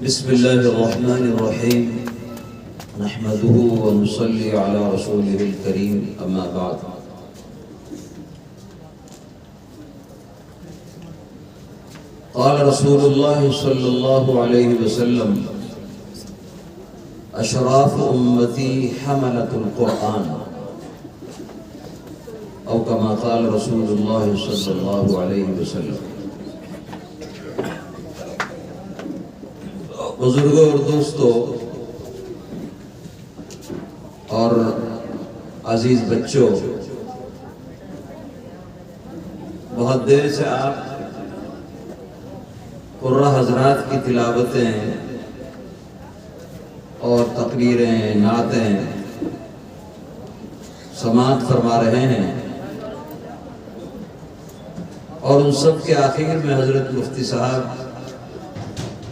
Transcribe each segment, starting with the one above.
بسم الله الرحمن الرحيم نحمده ونصلي على رسوله الكريم أما بعد قال رسول الله صلى الله عليه وسلم أشراف أمتي حملة القرآن أو كما قال رسول الله صلى الله عليه وسلم. بزرگوں اور دوستوں اور عزیز بچوں، بہت دیر سے آپ قرہ حضرات کی تلاوتیں اور تقریریں، نعتیں سماعت فرما رہے ہیں، اور ان سب کے آخر میں حضرت مفتی صاحب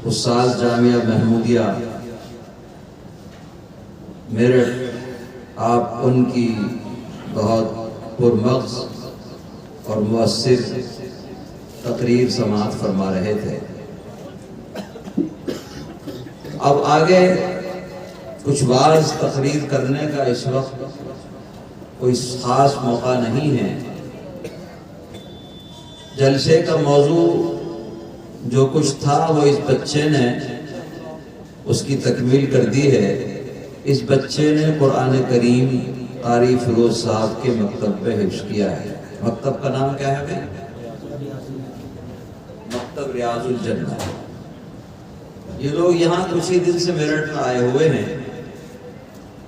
استاد جامعہ محمودیہ میرٹھ، آپ ان کی بہت پرمغز اور مؤثر تقریر سماعت فرما رہے تھے. اب آگے کچھ بعض تقریر کرنے کا اس وقت کوئی خاص موقع نہیں ہے. جلسے کا موضوع جو کچھ تھا وہ اس بچے نے اس کی تکمیل کر دی ہے. اس بچے نے قرآن کریم قاری فیروز صاحب کے مکتب میں حفظ کیا ہے. مکتب کا نام کیا ہے؟ مکتب ریاض الجنہ. یہ لوگ یہاں کچھ ہی دن سے میرٹھ میں آئے ہوئے ہیں.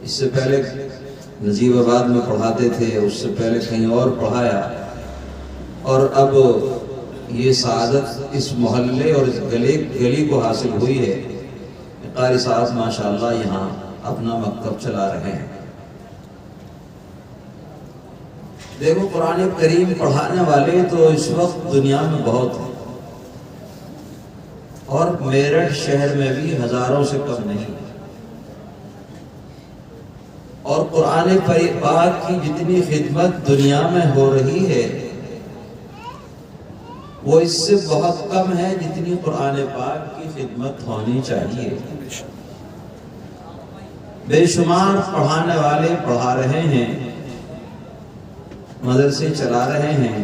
اس سے پہلے نجیب آباد میں پڑھاتے تھے، اس سے پہلے کہیں اور پڑھایا، اور اب یہ سعادت اس محلے اور اس گلی کو حاصل ہوئی ہے کہ قاری صاحب ماشاءاللہ یہاں اپنا مکتب چلا رہے ہیں. دیکھو، قرآن کریم پڑھانے والے تو اس وقت دنیا میں بہت ہیں، اور میرٹھ شہر میں بھی ہزاروں سے کم نہیں. اور قرآن پاک کی جتنی خدمت دنیا میں ہو رہی ہے وہ اس سے بہت کم ہے جتنی قرآن پاک کی خدمت ہونی چاہیے. بے شمار پڑھانے والے پڑھا رہے ہیں، مدرسے چلا رہے ہیں،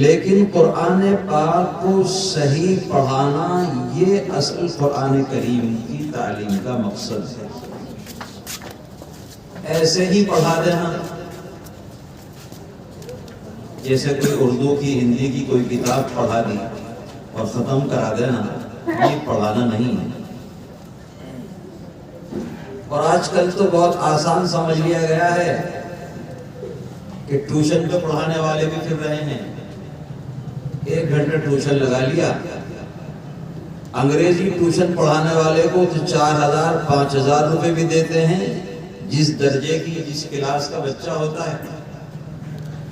لیکن قرآن پاک کو صحیح پڑھانا یہ اصل قرآن کریم کی تعلیم کا مقصد ہے. ایسے ہی پڑھا دینا، جیسے کوئی اردو کی، ہندی کی کوئی کتاب پڑھا دی اور ختم کرا دینا، یہ پڑھانا نہیں ہے. اور آج کل تو بہت آسان سمجھ لیا گیا ہے کہ ٹیوشن پہ پڑھانے والے بھی پھر رہے ہیں. 1 گھنٹہ ٹیوشن لگا لیا. انگریزی ٹیوشن پڑھانے والے کو تو 4,000 5,000 روپے بھی دیتے ہیں، جس درجے کی جس کلاس کا بچہ ہوتا ہے.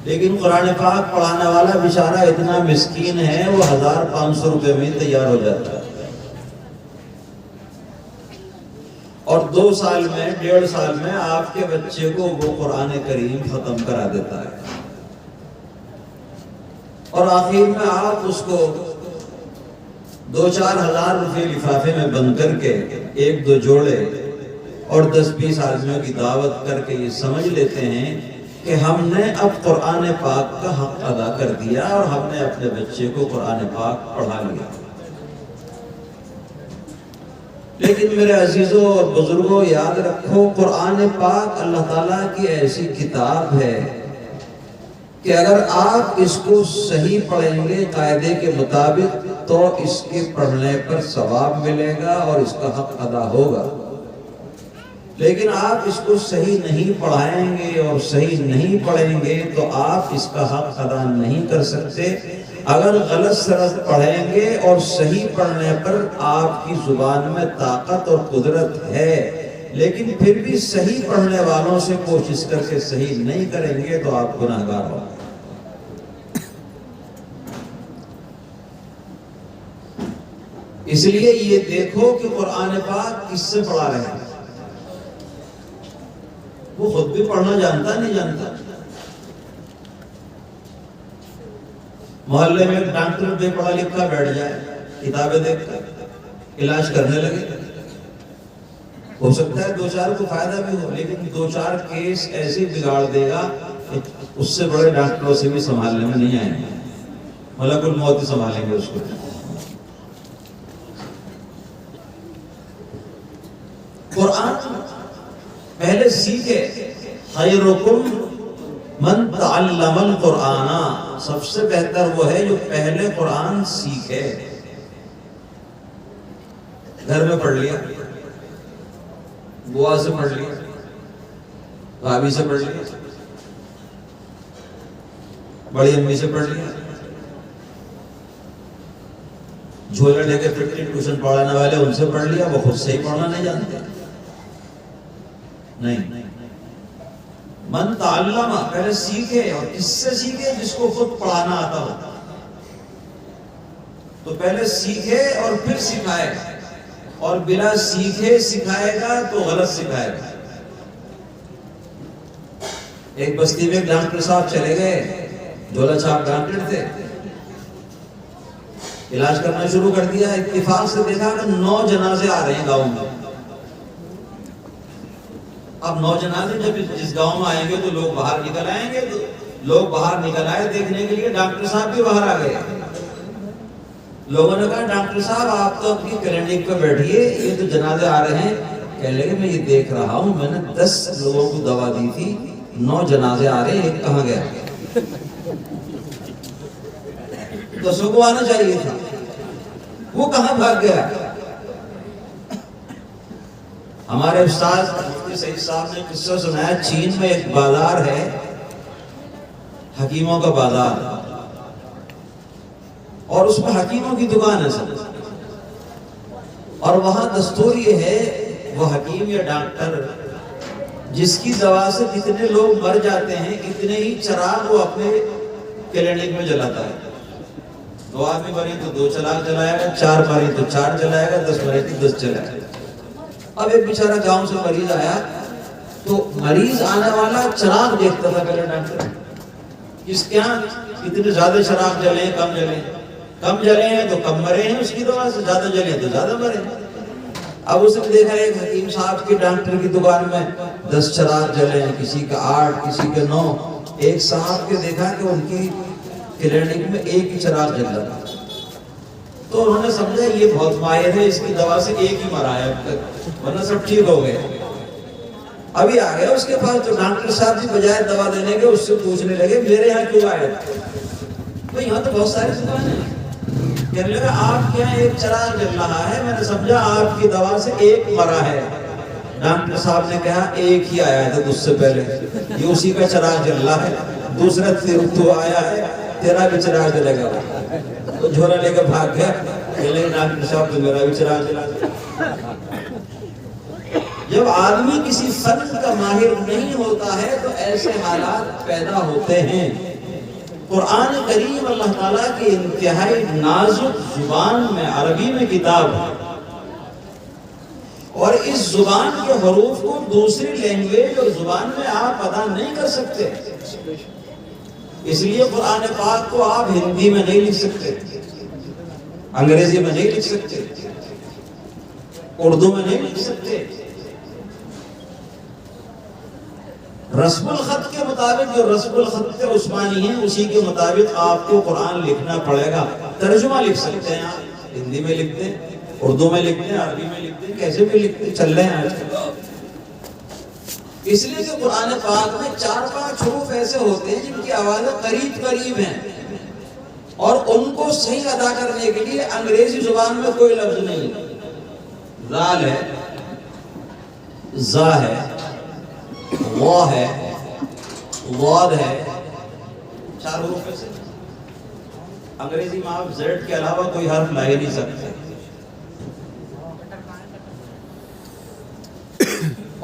لیکن قرآن پاک پڑھانے والا بیچارہ اتنا مسکین ہے، وہ 1,500 روپے میں تیار ہو جاتا ہے، اور 2 سال میں 1.5 سال میں آپ کے بچے کو وہ قرآن کریم ختم کرا دیتا ہے. اور آخر میں آپ اس کو 2-4 ہزار روپے لفافے میں بند کر کے 1-2 جوڑے اور 10-20 آدمیوں کی دعوت کر کے یہ سمجھ لیتے ہیں کہ ہم نے اب قرآن پاک کا حق ادا کر دیا اور ہم نے اپنے بچے کو قرآن پاک پڑھا لیا. لیکن میرے عزیزوں اور بزرگوں، یاد رکھو، قرآن پاک اللہ تعالیٰ کی ایسی کتاب ہے کہ اگر آپ اس کو صحیح پڑھیں گے قاعدے کے مطابق تو اس کے پڑھنے پر ثواب ملے گا اور اس کا حق ادا ہوگا. لیکن آپ اس کو صحیح نہیں پڑھائیں گے اور صحیح نہیں پڑھیں گے تو آپ اس کا حق ادا نہیں کر سکتے. اگر غلط سرد پڑھیں گے اور صحیح پڑھنے پر آپ کی زبان میں طاقت اور قدرت ہے، لیکن پھر بھی صحیح پڑھنے والوں سے کوشش کر کے صحیح نہیں کریں گے تو آپ گناہگار ہوں. اس لیے یہ دیکھو کہ قرآن پاک کس سے پڑھا رہے ہیں. وہ خود بھی پڑھنا جانتا نہیں جانتا. محلے میں ایک ڈاکٹر بے پڑھا لکھا بیٹھ جائے کتابیں دیکھ کر، علاج کرنے لگے. ہو سکتا ہے 2-4 کو فائدہ بھی ہو، لیکن 2-4 کیس ایسے بگاڑ دے گا کہ اس سے بڑے ڈاکٹروں سے بھی سنبھالنے میں نہیں آئیں گے، ملک الموت ہی سنبھالیں گے اس کو. قرآن پہلے سیکھے. خیرکم من تعلم القرآن، سب سے بہتر وہ ہے جو پہلے قرآن سیکھے. گھر میں پڑھ لیا، بوا سے پڑھ لیا، بھابھی سے پڑھ لیا، بڑی امی سے پڑھ لیا. جھولا لے کے پھرتے ٹیوشن پڑھانے والے ان سے پڑھ لیا، وہ خود سے ہی پڑھنا نہیں جانتے. نہیں، من تعلم، پہلے سیکھے. اور کس سے سیکھے؟ جس کو خود پڑھانا آتا ہو. تو پہلے سیکھے اور پھر سکھائے، اور بلا سیکھے سکھائے گا تو غلط سکھائے گا. ایک بستی میں ایک ڈاکٹر صاحب چلے گئے، جھولا چھاپ ڈاکٹر تھے. علاج کرنا شروع کر دیا. اتفاق سے دیکھا کہ 9 جنازے آ رہے ہیں گاؤں میں. اب 9 جنازے جب جس گاؤں میں آئیں گے تو لوگ باہر نکل آئیں گے. تو لوگ باہر نکل آئے دیکھنے کے لیے، ڈاکٹر صاحب بھی باہر آ گئے. لوگوں نے کہا ڈاکٹر صاحب آپ تو اپنی کلینک پہ بیٹھیے، یہ تو جنازے آ رہے ہیں. کہنے لگے میں یہ دیکھ رہا ہوں، میں نے 10 لوگوں کو دوا دی تھی، 9 جنازے آ رہے ہیں، ایک کہاں گیا؟ 10 کو آنا چاہیے تھا، وہ کہاں بھاگ گیا؟ ہمارے استاد مفتی سعید صاحب نے قصہ سنایا. چین میں ایک بازار ہے، حکیموں کا بازار، اور اس میں حکیموں کی دکان ہے سب. اور وہاں دستور یہ ہے، وہ حکیم یا ڈاکٹر جس کی دوا سے جتنے لوگ مر جاتے ہیں اتنے ہی چراغ وہ اپنے کلینک میں جلاتا ہے. 2 آدمی مرے تو 2 چراغ جلائے گا، 4 مرے تو 4 جلائے گا، 10 مرے تو 10 جلائے گا. اب ایک بیچارہ گاؤں سے مریض آیا، تو مریض آنے والا چراغ دیکھتا تھا پہلے ڈاکٹر، اس کیا اتنے زیادہ چراغ جلے ہیں کم جلے ہیں. کم جلے ہیں تو کم مرے ہیں اس کی دوا سے، زیادہ جلے ہیں تو زیادہ مرے ہیں. اب اس نے دیکھا ایک حکیم صاحب کی ڈاکٹر کی دکان میں 10 چراغ جلے ہیں، کسی کا 8 کسی کے 9. ایک صاحب کے دیکھا کہ ان کی کلینک میں ایک ہی چراغ جل رہا. تو انہوں نے سمجھا یہ بہت ماہر ہے، اس کی دوا سے ایک ہی مرا ہے اب تک، ورنہ سب ٹھیک ہو گئے. ابھی آ گیا اس کے پاس، تو ڈاکٹر صاحب کی بجائے دوا دینے کے اس سے پوچھنے لگے میرے یہاں کیوں آئے؟ تو یہاں تو بہت ساری دکانیں ہیں. کہنے لگا آپ کے یہاں ایک چراغ جل رہا ہے، میں نے سمجھا آپ کی دوا سے ایک مرا ہے. ڈاکٹر صاحب نے کہا ایک ہی آیا تھا تجھ سے پہلے، یہ اسی کا چراغ جل رہا ہے. دوسرا تو آیا ہے، تیرا بھی چراغ جلے گا. تو جھولا لے کے بھاگ گیا. ڈاکٹر صاحب تو میرا بھی چراغ جلا. جب آدمی کسی فن کا ماہر نہیں ہوتا ہے تو ایسے حالات پیدا ہوتے ہیں. قرآن کریم اللہ تعالیٰ کی انتہائی نازک زبان میں، عربی میں کتاب ہے، اور اس زبان کے حروف کو دوسری لینگویج اور زبان میں آپ ادا نہیں کر سکتے. اس لیے قرآن پاک کو آپ ہندی میں نہیں لکھ سکتے، انگریزی میں نہیں لکھ سکتے، اردو میں نہیں لکھ سکتے. رسم الخط کے مطابق، جو رسم الخط عثمانی ہیں اسی کے مطابق آپ کو قرآن لکھنا پڑے گا. ترجمہ لکھ سکتے ہیں آپ، ہندی میں لکھتے ہیں، اردو میں لکھتے ہیں، عربی میں لکھتے ہیں، کیسے بھی لکھتے ہیں، چل رہے ہیں آج. اس لیے کہ قرآن پاک میں 4-5 حروف ایسے ہوتے ہیں جن کی آوازیں قریب قریب ہیں، اور ان کو صحیح ادا کرنے کے لیے انگریزی زبان میں کوئی لفظ نہیں. ذال ہے، زا ہے، وا ہے، واد ہے، 4 حروف سے. انگریزی میں آپ زیڈ کے علاوہ کوئی حرف لا ہی نہیں سکتے.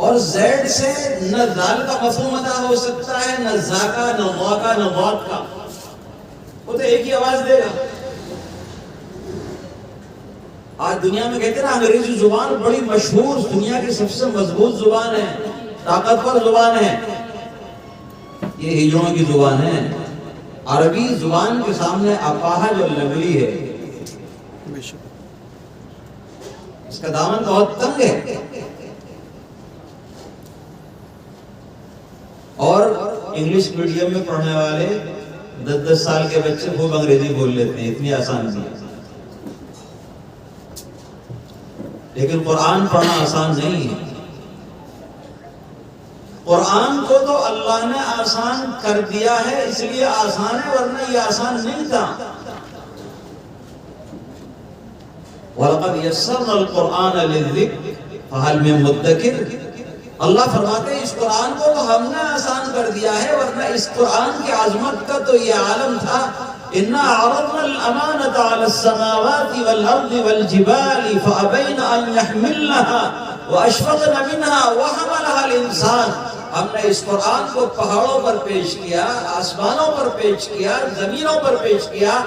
اور زیڈ سے نہ ذال کا مفہوم ادا ہو سکتا ہے، نہ زا کا، نہ وا کا، نہ واد کا. وہ تو ایک ہی آواز دے گا. آج دنیا میں کہتے ہیں نا انگریزی زبان بڑی مشہور، دنیا کی سب سے مضبوط زبان ہے، طاقتور زبان ہے. یہ ہجڑوں کی زبان ہے. عربی زبان کے سامنے اپاہج اور لنگڑی ہے. اس کا دامن بہت تنگ ہے. اور انگلش میڈیم میں پڑھنے والے 10 سال کے بچے خوب انگریزی بول لیتے ہیں، اتنی آسان نہیں ہے. لیکن قرآن پڑھنا آسان نہیں ہے. قرآن کو تو اللہ نے آسان کر دیا ہے، اس لیے آسان ہے، ورنہ یہ آسان نہیں تھا. وَلَقَدْ يَسَّرْنَا الْقُرْآنَ لِلذِّكْرِ فَهَلْ مِن مُدَّكِرٍ. اللہ فرماتے ہیں اس قرآن کو تو ہم نے آسان کر دیا ہے، ورنہ اس قرآن کی عظمت کا تو یہ عالم تھا. إِنَّا عَرَضْنَا الْأَمَانَةَ عَلَى السَّمَاوَاتِ وَالْأَرْضِ وَالْجِبَالِ فَأَبَيْنَ أَن يَحْمِلْنَهَا وَأَشْفَقْنَ مِنْهَا وَحَمَلَهَا الْإِنسَانُ. ہم نے اس قرآن کو پہاڑوں پر پیش کیا، آسمانوں پر پیش کیا، زمینوں پر پیش کیا.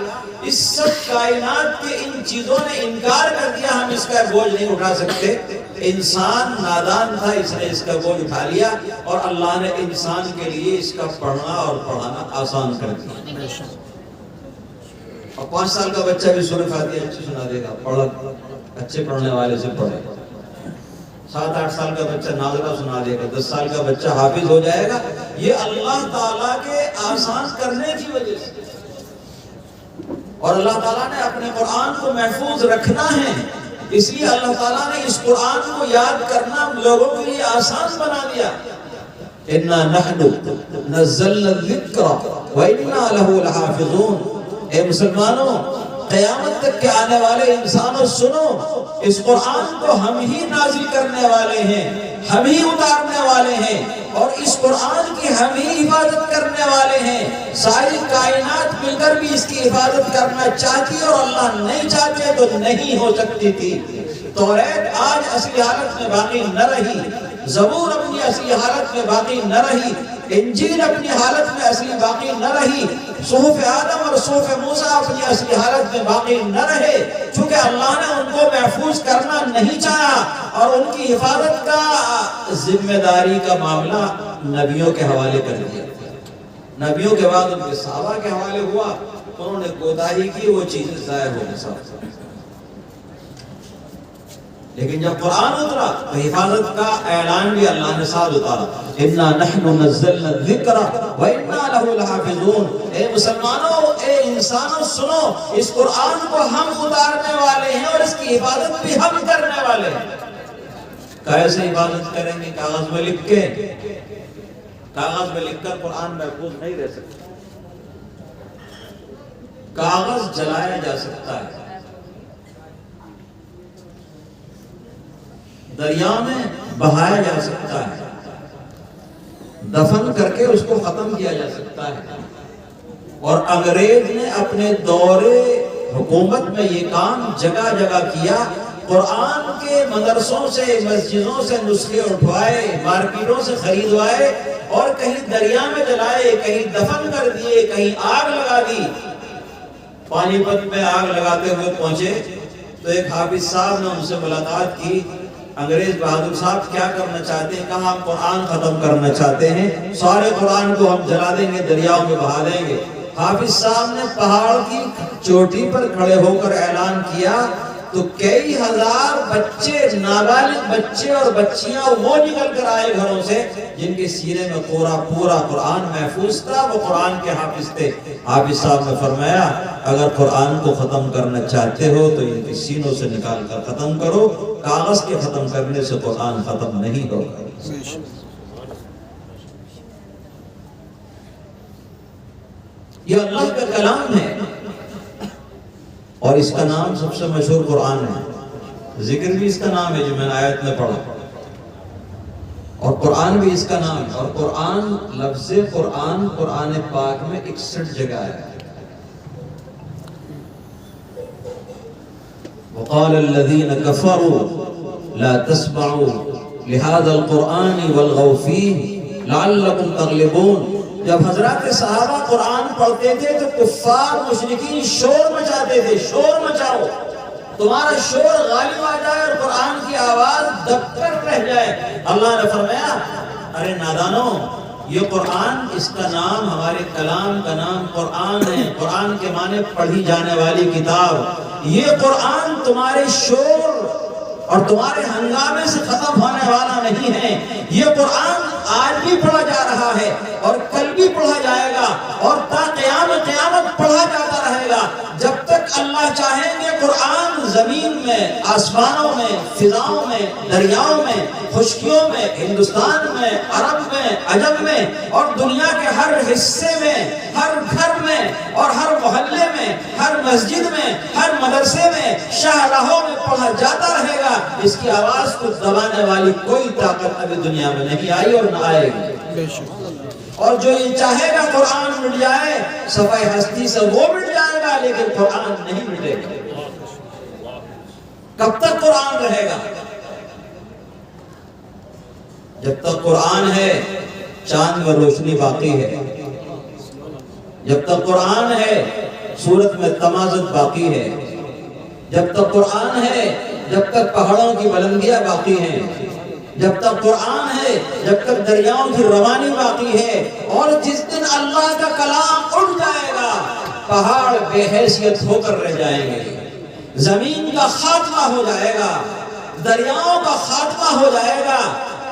اس سب کائنات کے ان چیزوں نے انکار کر دیا، ہم اس کا بوجھ نہیں اٹھا سکتے. انسان نادان تھا، اس نے اس کا بوجھ اٹھا لیا، اور اللہ نے انسان کے لیے اس کا پڑھنا اور پڑھانا آسان کر دیا. اور 5 سال کا بچہ بھی سورہ فاتحہ اچھی سنا دے گا، پڑھ اچھے پڑھنے والے سے پڑھے. 7-8 سال کا بچہ ناظرہ سنا دے گا، 10 سال کا بچہ حافظ ہو جائے گا. یہ اللہ تعالیٰ کے آسان کرنے کی وجہ سے. اور اللہ تعالیٰ نے اپنے قرآن کو محفوظ رکھنا ہے، اس لیے اللہ تعالیٰ نے اس قرآن کو یاد کرنا لوگوں کے لیے آسان بنا دیا. اِنَّا نَحْنُ نَزَّلْنَا الذِّكْرَ وَإِنَّا لَهُ لَحَافِظُونَ. اے مسلمانوں، قیامت تک کے آنے والے انسانوں سنو، اس قرآن کو ہم ہی نازل کرنے والے ہیں، ہم ہی اتارنے والے ہیں، اور اس قرآن کی ہم ہی حفاظت کرنے والے ہیں. ساری کائنات مل کر بھی اس کی حفاظت کرنا چاہتی، اور اللہ نہیں چاہتے تو نہیں ہو سکتی تھی. توریت آج اصلی حالت میں باقی نہ رہی، زبور اپنی اصلی حالت میں باقی نہ رہی، انجیل اپنی حالت میں اصلی باقی نہ رہی، صحف آدم اور صحف موسیٰ اپنی اصلی حالت میں باقی نہ رہے، چونکہ اللہ نے ان کو محفوظ کرنا نہیں چاہا، اور ان کی حفاظت کا ذمہ داری کا معاملہ نبیوں کے حوالے کر دیا. نبیوں کے بعد ان کے صحابہ کے حوالے ہوا، انہوں نے کوتاہی کی، وہ چیزیں ضائع ہو گئی. لیکن جب قرآن اترا تو حفاظت کا اعلان بھی اللہ نے ساتھ اتارا. اِنَّا نَحْنُ نَزَّلْنَا الذِّكْرَ وَإِنَّا لَهُ لَحَافِظُونَ. اے مسلمانوں، اے انسانوں سنو، اس قرآن کو ہم اتارنے والے ہیں، اور اس کی حفاظت بھی ہم کرنے والے ہیں. کیسے حفاظت کریں گے؟ کاغذ میں لکھ کے. کاغذ میں لکھ کر قرآن محفوظ نہیں رہ سکتا. کاغذ جلایا جا سکتا ہے، دریا میں بہایا جا سکتا ہے، دفن کر کے اس کو ختم کیا جا سکتا ہے. اور انگریز نے اپنے دور حکومت میں یہ کام جگہ جگہ کیا. قرآن کے مدرسوں سے، مسجدوں سے نسخے اٹھوائے، مارکیٹوں سے خریدوائے، اور کہیں دریا میں جلائے، کہیں دفن کر دیے، کہیں آگ لگا دی. پانی پت میں آگ لگاتے ہوئے پہنچے تو ایک حافظ صاحب نے ان سے ملاقات کی. انگریز بہادر صاحب کیا کرنا چاہتے ہیں؟ کہا ہم قرآن ختم کرنا چاہتے ہیں، سارے قرآن کو ہم جلا دیں گے، دریاؤں میں بہا دیں گے. حافظ صاحب نے پہاڑ کی چوٹی پر کھڑے ہو کر اعلان کیا تو کئی ہزار بچے، نابالغ بچے اور بچیاں وہ نکل کر آئے گھروں سے جن کے سینے میں پورا قرآن محفوظ تھا، وہ قرآن کے حافظ تھے. حافظ صاحب نے فرمایا اگر قرآن کو ختم کرنا چاہتے ہو تو ان کے سینوں سے نکال کر ختم کرو، کاغذ کے ختم کرنے سے قرآن ختم نہیں ہوگا. یہ اللہ کا کلام ہے، اور اس کا نام سب سے مشہور قرآن ہے. ذکر بھی اس کا نام ہے جو میں نے آیت میں پڑھا، اور قرآن بھی اس کا نام ہے. اور قرآن، لفظ قرآن قرآن پاک میں 61 جگہ ہے. وقال الذين كفروا لا تسمعوا لهذا القرآن والغوا فيه لعلكم تغلبون. جب حضرات صحابہ قرآن پڑھتے تھے تو کفار مشرکین شور مچاتے تھے، شور مچاؤ، تمہارا شور غالب آ جائے اور قرآن کی آواز دب کر رہ جائے. اللہ نے فرمایا ارے نادانو، یہ قرآن، اس کا نام، ہمارے کلام کا نام قرآن ہے. قرآن کے معنی پڑھی جانے والی کتاب. یہ قرآن تمہارے شور اور تمہارے ہنگامے سے ختم ہونے والا نہیں ہے۔ یہ قرآن آج بھی پڑھا جا رہا ہے اور کل بھی پڑھا جائے گا اور تا قیامت پڑھا جاتا رہے گا جب تک اللہ چاہیں گے۔ قرآن زمین میں، آسمانوں میں، فضاؤں میں، دریاؤں میں، خشکیوں میں، ہندوستان میں، عرب میں، عجم میں اور دنیا کے ہر حصے میں، ہر گھر میں اور ہر محلے میں، ہر مسجد میں، ہر مدرسے میں، شاہراہوں میں پڑھا جاتا رہے گا۔ اس کی آواز کو دبانے والی کوئی طاقت ابھی دنیا میں نہیں آئی اور نہ آئے گی۔ اور جو یہ چاہے گا قرآن مٹ جائے، صفحہ ہستی سے وہ مٹ جائے گا، لیکن قرآن نہیں مٹے گا۔ کب تک قرآن رہے گا؟ جب تک قرآن ہے چاند میں روشنی باقی ہے، جب تک قرآن ہے سورت میں تمازت باقی ہے، جب تک قرآن ہے جب تک پہاڑوں کی بلندیاں باقی ہیں، جب تک قرآن ہے جب تک دریاؤں کی روانی باقی ہے۔ اور جس دن اللہ کا کلام اٹھ جائے گا، پہاڑ بے حیثیت ہو کر رہ جائیں گے، زمین کا خاتمہ ہو جائے گا، دریاؤں کا خاتمہ ہو جائے گا،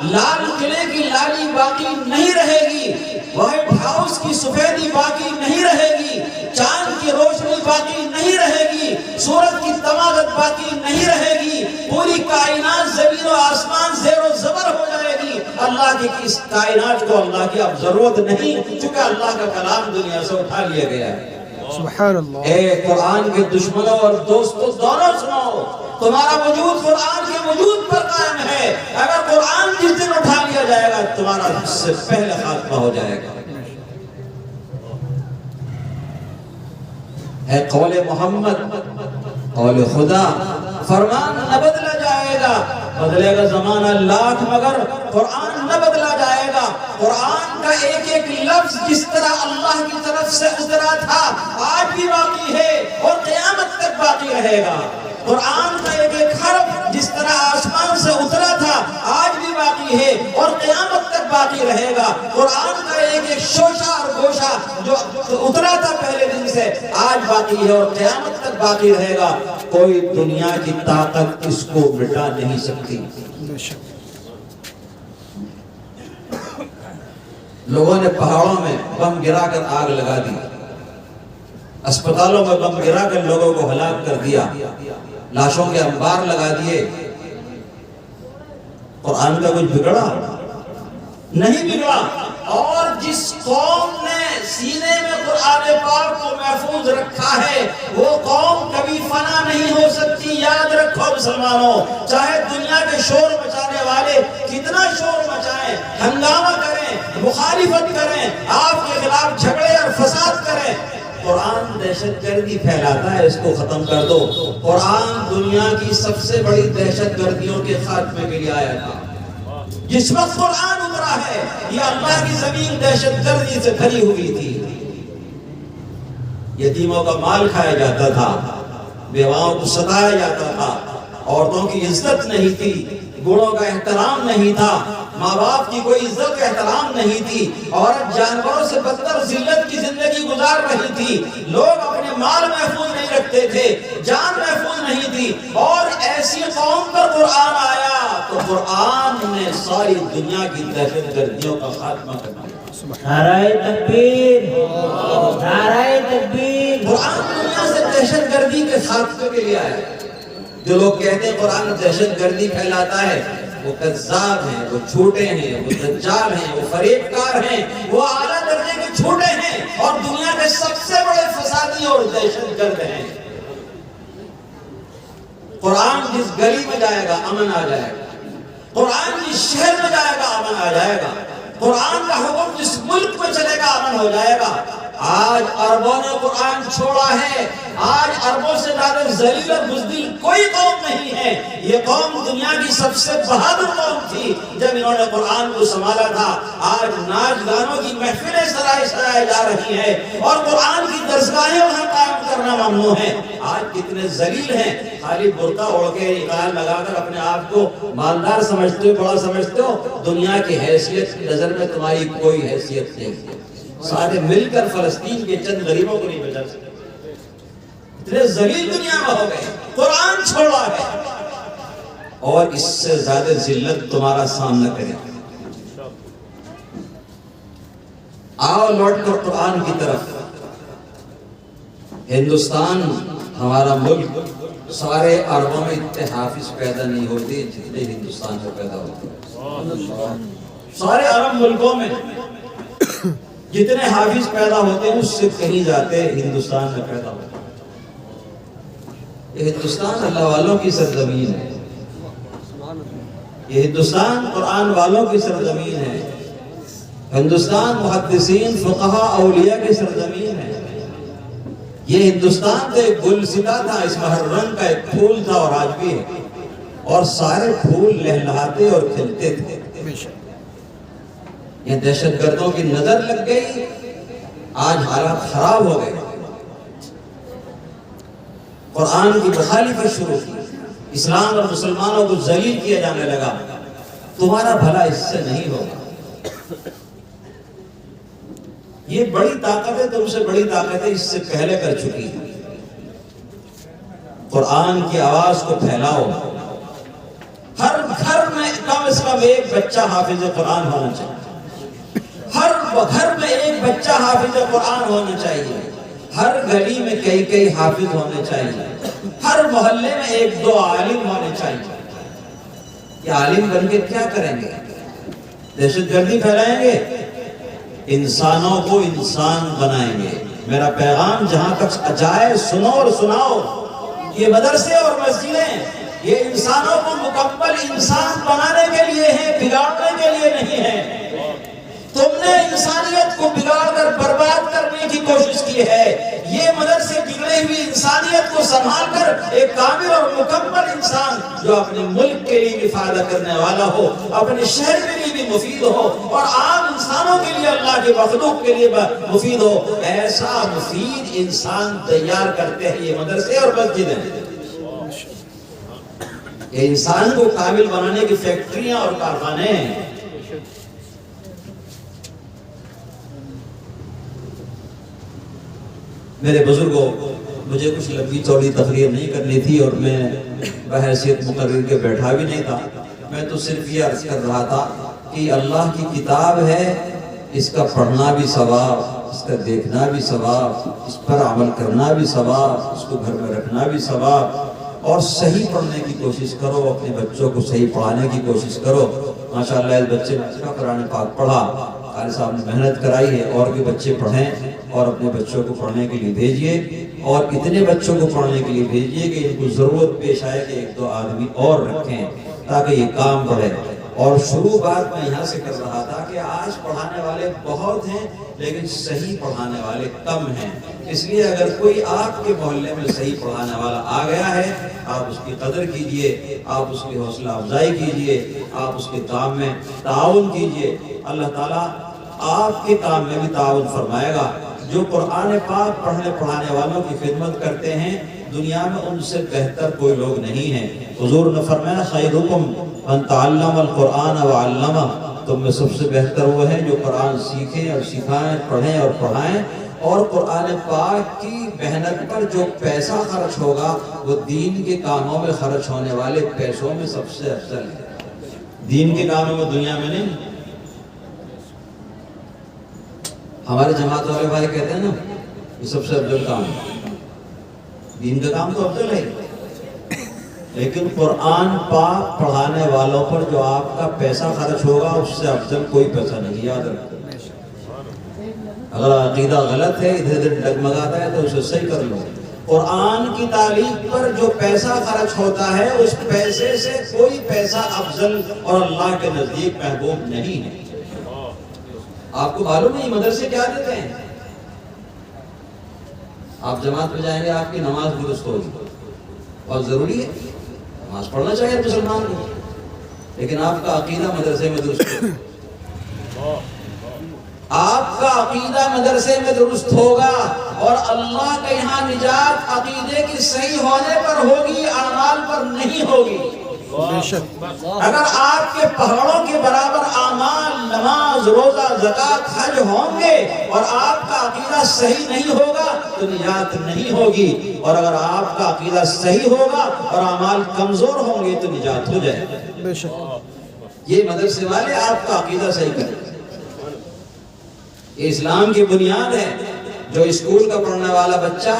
لال قلعے کی لالی باقی نہیں رہے گی، وائٹ ہاؤس کی سفیدی باقی نہیں رہے گی، چاند کی روشنی باقی نہیں رہے گی، سورج کی تماغت باقی نہیں رہے گی، پوری کائنات زمین و آسمان زیر و زبر ہو جائے گی۔ اللہ کی اس کائنات کو اللہ کی اب ضرورت نہیں، چونکہ اللہ کا کلام دنیا سے اٹھا لیا گیا ہے۔ سبحان اللہ۔ اے قرآن کے دشمنوں اور دوستوں دونوں سنو، تمہارا وجود قرآن کے وجود پر قائم ہے۔ اگر قرآن جس دن اٹھا لیا جائے گا تمہارا اس سے پہلے خاتمہ ہو جائے گا۔ ہے قول محمد، قول خدا، فرمان نہ بدلا جائے گا، بدلے گا زمانہ لاکھ مگر قرآن نہ بدلا جائے گا۔ قرآن کا ایک ایک لفظ جس طرح اللہ کی طرف سے اترا تھا آج بھی باقی ہے اور قیامت تک باقی رہے گا۔ قرآن کا ایک ایک حرف جس طرح آسمان سے اترا تھا آج بھی باقی ہے اور قیامت تک باقی رہے گا۔ قرآن کا ایک ایک شوشہ اور گوشہ جو اترا تھا پہلے دن سے آج باقی ہے اور قیامت تک باقی رہے گا۔ کوئی دنیا کی طاقت اس کو مٹا نہیں سکتی۔ لوگوں نے پہاڑوں میں بم گرا کر آگ لگا دی، اسپتالوں میں بم گرا کر لوگوں کو ہلاک کر دیا، لاشوں کے انبار لگا دیے۔ قرآن کا کچھ بگڑا نہیں بگڑا۔ اور جس قوم نے سینے میں قرآن پاک کو محفوظ رکھا ہے وہ قوم کبھی فنا نہیں ہو سکتی۔ یاد رکھو مسلمانوں، چاہے دنیا کے شور مچانے والے کتنا شور مچائیں، ہنگامہ کریں، مخالفت کریں، آپ کے خلاف جھگڑے اور فساد کریں، قرآن دہشت گردی پھیلاتا ہے، اس کو ختم کر دو۔ قرآن دنیا کی سب سے بڑی دہشت گردیوں کے خاتمے کے لیے آیا تھا۔ جس وقت قرآن اترا ہے یہ اللہ کی زمین دہشت گردی سے بھری ہوئی تھی۔ یتیموں کا مال کھایا جاتا تھا، بیواؤں کو ستایا جاتا تھا، عورتوں کی عزت نہیں تھی، بوڑھوں کا احترام نہیں تھا، ماں باپ کی کوئی عزت احترام نہیں تھی، عورت جانوروں سے بدتر ذلت کی زندگی گزار رہی تھی، لوگ اپنے مال محفوظ نہیں رکھتے تھے، جان محفوظ نہیں تھی، اور ایسی قوم پر قرآن آیا تو قرآن نے ساری دنیا کی دہشت گردیوں کا خاتمہ کر دیا۔ نعرہ تکبیر، نعرہ تکبیر۔ قرآن دنیا سے دہشت گردی کے خاتمے کے لیے آیا۔ جو لوگ کہتے ہیں قرآن دہشت گردی پھیلاتا ہے وہ کذاب ہیں، وہ جھوٹے ہیں، وہ دجال ہیں، وہ فریب کار ہیں، وہ اعلیٰ درجے کے جھوٹے ہیں اور دنیا کے سب سے بڑے فسادی اور دہشت گرد ہیں۔ قرآن جس گلی میں جائے گا امن آ جائے گا، قرآن جس شہر میں جائے گا امن آ جائے گا، قرآن کا حکم جس ملک میں چلے گا امن ہو جائے گا۔ آج عربوں نے قرآن چھوڑا ہے، آج عربوں سے زیادہ ذلیل اور بزدل کوئی قوم نہیں ہے۔ یہ قوم دنیا کی سب سے بہادر قوم تھی جب انہوں نے قرآن کو سنبھالا تھا۔ آج ناچ گانوں کی محفلیں سرائی جا رہی ہیں اور قرآن کی درسگاہیں وہاں قائم کرنا ممنوع ہے۔ آج کتنے ذلیل ہیں، خالی برقع اوڑھ کے نقاب لگا کر اپنے آپ کو مالدار سمجھتے ہو، بڑا سمجھتے ہو، دنیا کی حیثیت کی نظر میں تمہاری کوئی حیثیت نہیں۔ سارے مل کر فلسطین کے چند غریبوں کو نہیں بچا سکتے، اتنے ذلیل دنیا میں ہو گئے۔ قرآن چھوڑا ہے اور اس سے زیادہ ذلت تمہارا سامنا کرے. آؤ لوٹ کر قرآن کی طرف. ہندوستان ہمارا ملک سارے عربوں میں اتنے حافظ پیدا نہیں ہوتے جتنے ہندوستان میں پیدا ہوتے ہیں. سارے عرب ملکوں میں جتنے حافظ پیدا ہوتے ہیں اس سے کہیں جاتے ہندوستان میں پیدا ہوتے ہیں. یہ ہندوستان اللہ والوں کی سرزمین ہے. یہ ہندوستان قرآن والوں کی سرزمین ہے. ہندوستان محدثین فقہاء اولیاء کی سرزمین ہے. یہ ہندوستان تو ایک گلستہ تھا، اس میں ہر رنگ کا ایک پھول تھا اور آج بھی ہے، اور سارے پھول لہلہاتے اور کھلتے تھے. یہ دہشت گردوں کی نظر لگ گئی، آج حالات خراب ہو گئے. قرآن کی مخالفت شروع کی، اسلام اور مسلمانوں کو ذلیل کیا جانے لگا. تمہارا بھلا اس سے نہیں ہوگا. یہ بڑی طاقت ہے، تم سے بڑی طاقت ہے اس سے پہلے کر چکی ہے. قرآن کی آواز کو پھیلاؤ. ہر گھر میں کم از کم ایک بچہ حافظ قرآن ہونا چاہیے. ہر گھر میں ایک بچہ حافظ قرآن ہونا چاہیے. ہر گلی میں کئی حافظ ہونے چاہیے. ہر محلے میں ایک دو عالم ہونے چاہیے. یہ عالم بن کے کیا کریں گے؟ دہشت گردی پھیلائیں گے، انسانوں کو انسان بنائیں گے. میرا پیغام جہاں تک جائے سنو اور سناؤ. یہ مدرسے اور مسجدیں یہ انسانوں کو مکمل انسان بنانے کے لیے ہیں، بگاڑنے کے لیے نہیں ہیں. تم نے انسانیت کو بگاڑ کر برباد کرنے کی کوشش کی ہے. یہ مدرسے بگڑے ہوئی انسانیت کو سنبھال کر ایک کامل اور مکمل انسان جو اپنے ملک کے لیے بھی فائدہ کرنے والا ہو، اپنے شہر کے لیے بھی مفید ہو، اور عام انسانوں کے لیے، اللہ کے مخلوق کے لیے مفید ہو، ایسا مفید انسان تیار کرتے ہیں یہ مدرسے اور مسجدیں. یہ انسان کو کامل بنانے کی فیکٹریاں اور کارخانے ہیں. میرے بزرگوں، مجھے کچھ لمبی چوڑی تقریر نہیں کرنی تھی اور میں بحیثیت مقرر کے بیٹھا بھی نہیں تھا. میں تو صرف یہ عرض کر رہا تھا کہ اللہ کی کتاب ہے، اس کا پڑھنا بھی ثواب، اس کا دیکھنا بھی ثواب، اس پر عمل کرنا بھی ثواب، اس کو گھر میں رکھنا بھی ثواب. اور صحیح پڑھنے کی کوشش کرو، اپنے بچوں کو صحیح پڑھانے کی کوشش کرو. ماشاءاللہ اس بچے نے اچھا قرآن پاک پڑھا، قاری صاحب نے محنت کرائی ہے. اور بھی بچے پڑھیں اور اپنے بچوں کو پڑھنے کے لیے بھیجیے، اور اتنے بچوں کو پڑھنے کے لیے بھیجیے کہ ان کو ضرورت پیش آئے کہ ایک دو آدمی اور رکھیں تاکہ یہ کام بڑھے. اور شروع بات میں یہاں سے کر رہا تھا کہ آج پڑھانے والے بہت ہیں لیکن صحیح پڑھانے والے کم ہیں. اس لیے اگر کوئی آپ کے محلے میں صحیح پڑھانے والا آ گیا ہے، آپ اس کی قدر کیجئے، آپ اس کی حوصلہ افزائی کیجئے، آپ اس کے کام میں تعاون کیجئے. اللہ تعالیٰ آپ کے کام میں بھی تعاون فرمائے گا. جو قرآن پاک پڑھنے پڑھانے والوں کی خدمت کرتے ہیں، دنیا میں ان سے بہتر کوئی لوگ نہیں ہیں. حضور نے فرمایا خیرکم من تعلم القرآن وعلمہ، تم میں سب سے بہتر وہ ہے جو قرآن سیکھیں اور سکھائیں، پڑھیں اور پڑھائیں. اور قرآن پاک کی محنت پر جو پیسہ خرچ ہوگا وہ دین کے کاموں میں خرچ ہونے والے پیسوں میں سب سے افضل ہے. دین کے کاموں میں دنیا میں نہیں. ہمارے جماعت والے بھائی کہتے ہیں نا یہ سب سے افضل کام ہے. دین کا کام تو افضل ہے، لیکن قرآن پاک پڑھانے والوں پر جو آپ کا پیسہ خرچ ہوگا اس سے افضل کوئی پیسہ نہیں. یاد رکھو، اگر عقیدہ غلط ہے، ادھر ادھر ڈگمگاتا ہے تو اسے صحیح کر لو. قرآن کی تعلیم پر جو پیسہ خرچ ہوتا ہے اس پیسے سے کوئی پیسہ افضل اور اللہ کے نزدیک محبوب نہیں ہے. آپ کو معلوم نہیں مدرسے کیا دیتے ہیں؟ آپ جماعت میں جائیں گے آپ کی نماز درست ہوگی، بہت ضروری ہے، نماز پڑھنا چاہیے مسلمان کو، لیکن آپ کا عقیدہ مدرسے میں درست ہوگا. آپ کا عقیدہ مدرسے میں درست ہوگا اور اللہ کے یہاں نجات عقیدے کی صحیح ہونے پر ہوگی، اعمال پر نہیں ہوگی. اگر آپ کے پہاڑوں کے برابر اعمال، نماز، روزہ، زکوٰۃ، حج ہوں گے اور آپ کا عقیدہ صحیح نہیں ہوگا تو نجات نہیں ہوگی، اور اگر آپ کا عقیدہ صحیح ہوگا اور اعمال کمزور ہوں گے تو نجات ہو جائے گا۔ بے شک یہ مدرسے والے آپ کا عقیدہ صحیح کریں۔ یہ اسلام کی بنیاد ہے۔ جو اسکول کا پڑھنے والا بچہ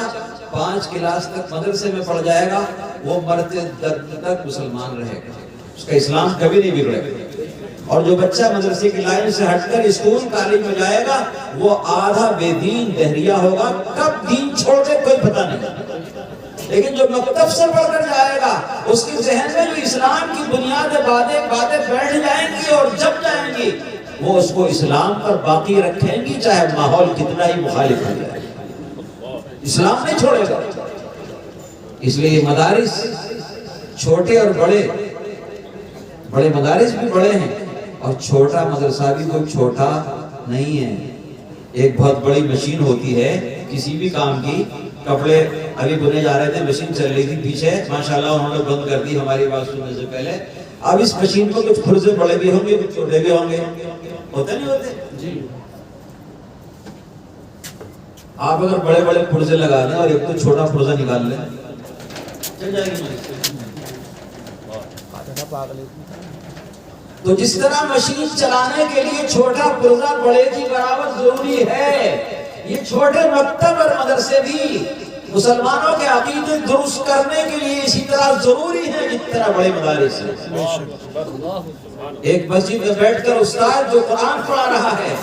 5 کلاس تک مدرسے میں پڑھ جائے گا وہ مرتے درد تک مسلمان رہے گا، اس کا اسلام کبھی نہیں بگڑے گا۔ اور جو بچہ مدرسے کی لائن سے ہٹ کر اسکول کالج میں جائے گا وہ آدھا بے دین دہریہ ہوگا، کب دین چھوڑ دے کوئی پتہ نہیں۔ لیکن جو مکتب سے پڑھ کر جائے گا اس کے ذہن میں جو اسلام کی بنیادیں باتیں بیٹھ جائیں گی اور جب جائیں گی، وہ اس کو اسلام پر باقی رکھیں گی چاہے ماحول کتنا ہی مخالف ہو جائے، اسلام نہیں چھوڑے گا۔ اس لیے مدارس چھوٹے اور بڑے مدارس بھی بڑے ہیں اور چھوٹا مدرسہ بھی کوئی چھوٹا نہیں ہے۔ ایک بہت بڑی مشین ہوتی ہے کسی بھی کام کی، کپڑے ابھی بنے جا رہے تھے، مشین چل رہی تھی پیچھے، ماشاءاللہ انہوں نے بند کر دی ہماری بات سننے سے پہلے۔ اب اس مشین کو کچھ پرزے بڑے بھی ہوں گے کچھ چھوٹے بھی ہوں گے، ہوتے نہیں ہوتے جی۔ آپ اگر بڑے بڑے پرزے لگا دیں اور ایک تو چھوٹا پرزا نکال لیں چل جائے گی۔ تو جس طرح مشین چلانے کے لیے چھوٹا پرزا بڑے کی برابر ضروری ہے، یہ چھوٹے مکتب اور مدرسے بھی مسلمانوں کے عقیدے درست کرنے کے لیے اسی طرح ضروری ہے جس طرح بڑے مدارس ہیں۔ ایک مسجد میں بیٹھ کر استاد جو قرآن پڑھا رہا ہے،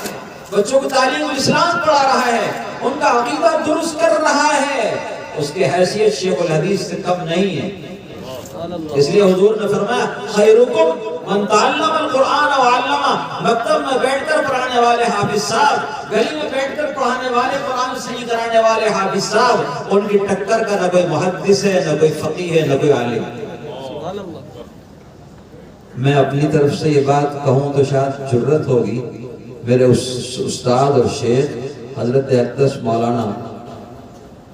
بچوں کو تعلیم الاسلام پڑھا رہا ہے، ان کا عقیدہ درست کر رہا ہے، اس کی حیثیت شیخ الحدیث سے کم نہیں ہے۔ اس لیے حضور نے فرمایا خیرکم من تعلم القرآن وعلمہ، مکتب میں بیٹھ کر پڑھانے والے حافظ صاحب، گلی میں بیٹھ کر پڑھانے والے، قرآن صحیح کرانے والے حافظ صاحب، ان کی ٹکر کا نہ کوئی محدث ہے، نہ کوئی فقیہ ہے، نہ کوئی عالم۔ میں اپنی طرف سے یہ بات کہوں تو شاید جرت ہوگی، میرے استاد اور شیخ حضرت اقدس مولانا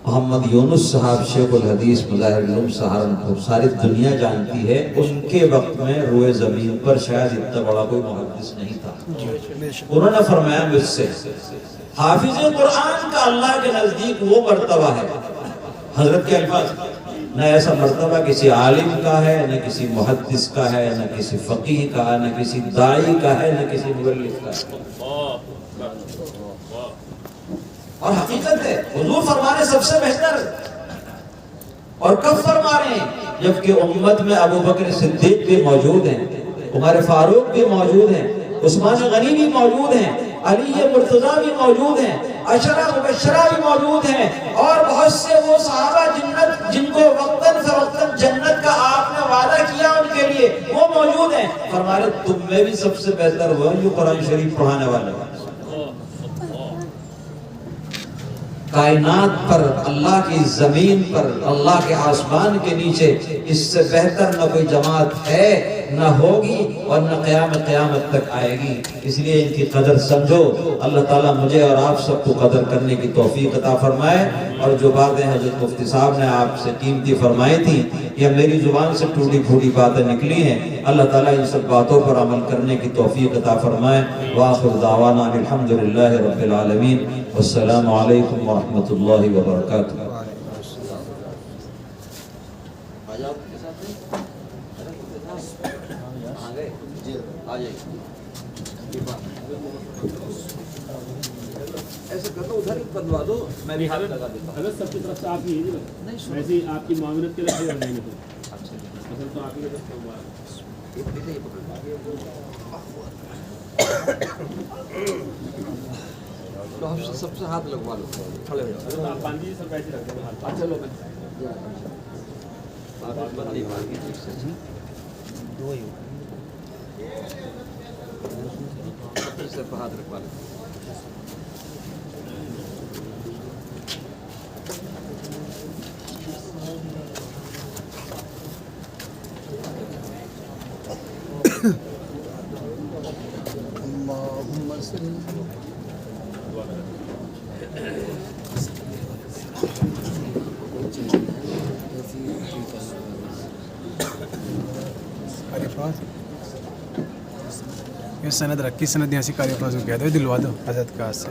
محمد یونس صاحب شیخ الحدیث مظاہر العلوم سہارنپور، ساری دنیا جانتی ہے، ان کے وقت میں روئے زمین پر شاید اتنا بڑا کوئی محدث نہیں تھا۔ انہوں نے فرمایا مجھ سے حافظ قرآن کا اللہ کے نزدیک وہ مرتبہ ہے، حضرت کے الفاظ، نہ ایسا مرتبہ کسی عالم کا ہے، نہ کسی محدث کا ہے، نہ کسی فقیہ کا، نہ کسی داعی کا ہے، نہ کسی مبلغ کا ہے۔ اور حقیقت ہے حضور فرمانے سب سے بہتر، اور کب فرما رہے ہیں جبکہ امت میں ابو بکر صدیق بھی موجود ہیں، عمر فاروق بھی موجود ہیں، عثمان غنی بھی موجود ہیں، علی مرتضیٰ بھی موجود ہیں، عشرہ مبشرہ بھی موجود ہیں، اور بہت سے وہ صحابہ جنت جن کو وقتاً فوقتاً جنت کا آپ نے وعدہ کیا ان کے لیے، وہ موجود ہیں۔ فرمایا تم میں بھی سب سے بہتر وہ جو قرآن شریف پڑھانے والے ہیں۔ کائنات پر، اللہ کی زمین پر، اللہ کے آسمان کے نیچے اس سے بہتر نہ کوئی جماعت ہے، نہ ہوگی، اور نہ قیامت تک آئے گی۔ اس لیے ان کی قدر سمجھو۔ اللہ تعالیٰ مجھے اور آپ سب کو قدر کرنے کی توفیق عطا فرمائے۔ اور جو باتیں حضرت مفتی صاحب نے آپ سے قیمتی فرمائی تھیں، یہ میری زبان سے ٹوٹی پھوٹی باتیں نکلی ہیں، اللہ تعالیٰ ان سب باتوں پر عمل کرنے کی توفیق عطا فرمائے۔ وآخر دعوانا الحمدللہ رب العالمین، والسلام علیکم ورحمۃ اللہ وبرکاتہ۔ ایسے کر دو، ادھر ہی بندوا دو، میں بھی ہاتھ لگا دیتا ہوں۔ حضرت سب کی طرف سے آپ ہی ہے، ویسے ہی آپ کی معاونت کے لیے رہنے میں اصل تو آپ ہی کا دستور ہوا ہے۔ سب سے ہاتھ لگوا لو، کھڑے ہو جاؤ۔ آپ باندھی سب ایسے رکھتے ہیں ہاتھ۔ اچھا لو بندی باندھی ٹھیک سے سر پر ہاتھ رکھوا لو۔ یہ سند رکھی، سند یہاں سے قاری فاضل کو کہہ دو، دلوا دو حضرت کا سے۔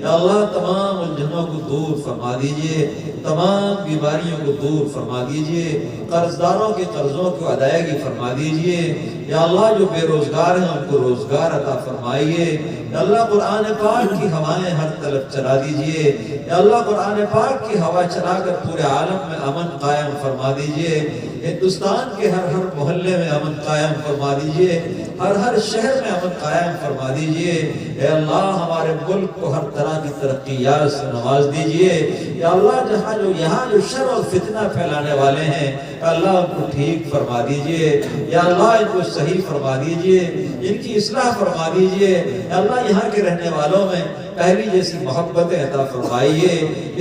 یا اللہ تمام الجھنوں کو دور فرما دیجئے، تمام بیماریوں کو دور فرما دیجئے، قرض داروں کے قرضوں کو ادائیگی فرما دیجئے، یا اللہ جو بے روزگار ہیں ان کو روزگار عطا فرمائیے، یا اللہ قرآن پاک کی ہوائیں ہر طرف چلا دیجئے، یا اللہ قرآن پاک کی ہوا چلا کر پورے عالم میں امن قائم فرما دیجئے، ہندوستان کے ہر محلے میں امن قائم فرما دیجئے، ہر شہر میں امن قائم فرما دیجئے، اے اللہ ہمارے ملک کو ہر طرح کی ترقیات سے نواز دیجئے، یا اللہ یہاں جو شر اور فتنہ پھیلانے والے ہیں اللہ ان کو ٹھیک فرما دیجئے، یا اللہ ان کو صحیح فرما دیجئے، ان کی اصلاح فرما دیجئے، یا اللہ یہاں کے رہنے والوں میں پہلی جیسی محبت عطا فرمائیے،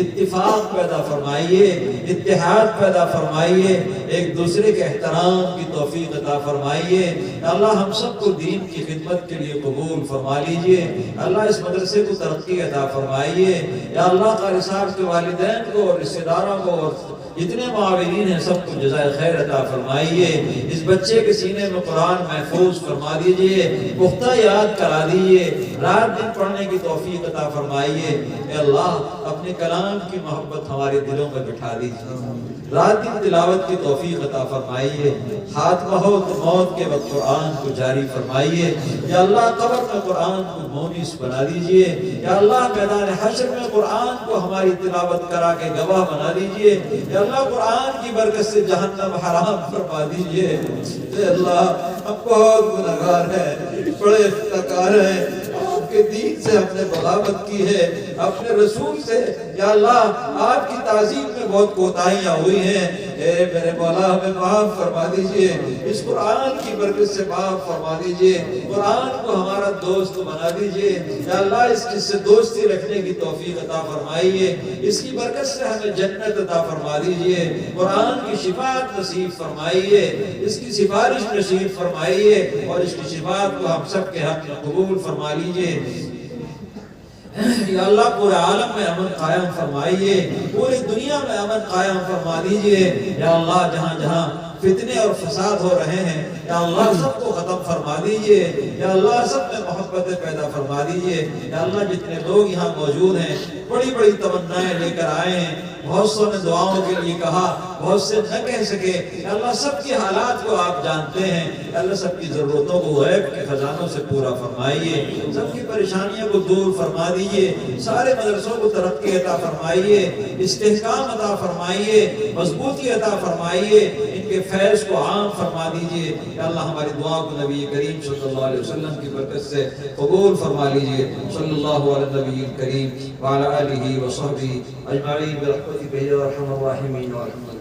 اتفاق پیدا فرمائیے، اتحاد پیدا فرمائیے، ایک دوسرے کے احترام کی توفیق عطا فرمائیے، یا اللہ ہم سب کو دین کی خدمت کے لیے قبول فرما لیجئے، اللہ اس مدرسے کو ترقی عطا فرمائیے، یا اللہ قاری صاحب کے والدین کو اور رشتہ داروں کو اور جتنے معاونین ہیں سب کو جزائے خیر عطا فرمائیے، اس بچے کے سینے میں قرآن محفوظ فرما دیجئے، پختہ یاد کرا دیجئے، رات دن پڑھنے کی توفیق عطا فرمائیے، اے اللہ اپنے کلام کی محبت ہمارے دلوں میں بٹھا دیجئے، رات دن تلاوت کی توفیق عطا فرمائیے، خاتمہ ہو تو موت کے وقت قرآن کو جاری فرمائیے، یا اللہ قبر میں قرآن کو مونس بنا دیجئے، یا اللہ میدان حشر میں قرآن کو ہماری تلاوت کرا کے گواہ بنا دیجئے، یا اللہ قرآن کی برکت سے جہنم حرام فرما دیجئے، اے اللہ ہم بہت گناہگار ہیں، بڑے افتقار ہیں، آپ کے دین سے ہم نے بغاوت کی ہے، اپنے رسول سے، یا اللہ آپ کی تعظیم میں بہت کوتاہیاں ہوئی ہیں، اے میرے مولا ہمیں معاف فرما دیجئے، اس قرآن کی برکت سے معاف فرما دیجئے، قرآن کو ہمارا دوست بنا دیجئے، یا اللہ اس سے دوستی رکھنے کی توفیق عطا فرمائیے، اس کی برکت سے ہمیں جنت عطا فرما دیجئے، قرآن کی شفاعت نصیب فرمائیے، اس کی سفارش نصیب فرمائیے، اور اس کی شفاعت کو ہم سب کے حق میں قبول فرما لیجئے، یا اللہ پورے عالم میں امن قائم فرمائیے، پوری دنیا میں امن قائم فرما دیجئے، یا اللہ جہاں جہاں فتنے اور فساد ہو رہے ہیں یا اللہ سب کو ختم فرما دیجئے، یا اللہ سب میں محبت پیدا فرما دیجئے، یا اللہ جتنے لوگ یہاں موجود ہیں بڑی بڑی تمنائیں لے کر آئے ہیں، بہت سو نے دعاؤں کے لیے کہا، بہت سے نہ کہہ سکے، یا اللہ سب کی حالات کو آپ جانتے ہیں، یا اللہ سب کی ضرورتوں کو غیب کے خزانوں سے پورا فرمائیے، سب کی پریشانیوں کو دور فرما دیجئے، سارے مدرسوں کو ترقی عطا فرمائیے، استحکام عطا فرمائیے، مضبوطی عطا فرمائیے، ان کے فیض کو عام فرما دیجئے، یا اللہ ہماری دعا کو نبی کریم صلی اللہ علیہ وسلم کی برکت سے قبول فرما لیجئے، صلی اللہ علیہ نبی کریم وعلی آلہ وصحبہ اجمعین برحمتک یا ارحم الراحمین.